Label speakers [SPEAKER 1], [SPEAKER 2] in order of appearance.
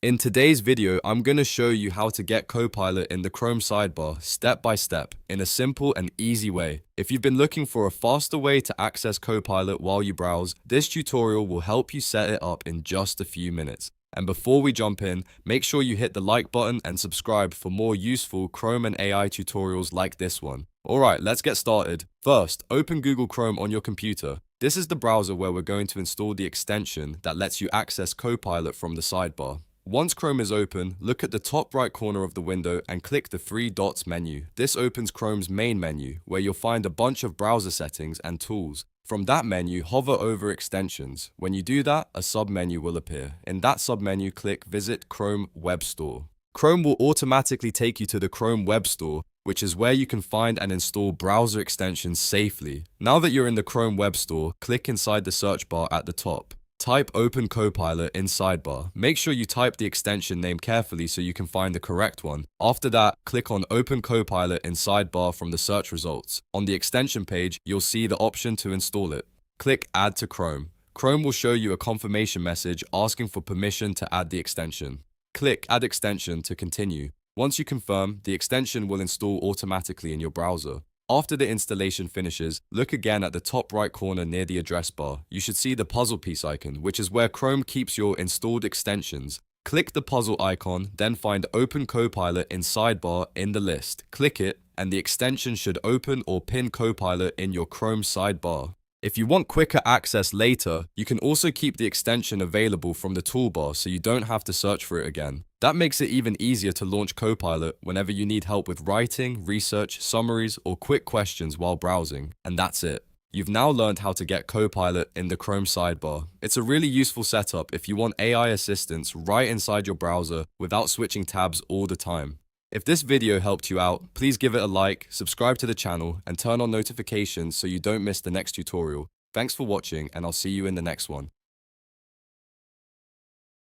[SPEAKER 1] In today's video, I'm going to show you how to get Copilot in the Chrome sidebar step by step in a simple and easy way. If you've been looking for a faster way to access Copilot while you browse, this tutorial will help you set it up in just a few minutes. And before we jump in, make sure you hit the like button and subscribe for more useful Chrome and AI tutorials like this one. Alright, let's get started. First, open Google Chrome on your computer. This is the browser where we're going to install the extension that lets you access Copilot from the sidebar. Once Chrome is open, look at the top right corner of the window and click the three dots menu. This opens Chrome's main menu, where you'll find a bunch of browser settings and tools. From that menu, hover over Extensions. When you do that, a submenu will appear. In that submenu, click Visit Chrome Web Store. Chrome will automatically take you to the Chrome Web Store, which is where you can find and install browser extensions safely. Now that you're in the Chrome Web Store, click inside the search bar at the top. Type Open Copilot in Sidebar. Make sure you type the extension name carefully so you can find the correct one. After that, click on Open Copilot in Sidebar from the search results. On the extension page, you'll see the option to install it. Click Add to Chrome. Chrome will show you a confirmation message asking for permission to add the extension. Click Add Extension to continue. Once you confirm, the extension will install automatically in your browser. After the installation finishes, look again at the top right corner near the address bar. You should see the puzzle piece icon, which is where Chrome keeps your installed extensions. Click the puzzle icon, then find Open Copilot in Sidebar in the list. Click it, and the extension should open or pin Copilot in your Chrome sidebar. If you want quicker access later, you can also keep the extension available from the toolbar so you don't have to search for it again. That makes it even easier to launch Copilot whenever you need help with writing, research, summaries, or quick questions while browsing. And that's it. You've now learned how to get Copilot in the Chrome sidebar. It's a really useful setup if you want AI assistance right inside your browser without switching tabs all the time. If this video helped you out, please give it a like, subscribe to the channel, and turn on notifications so you don't miss the next tutorial. Thanks for watching, and I'll see you in the next one.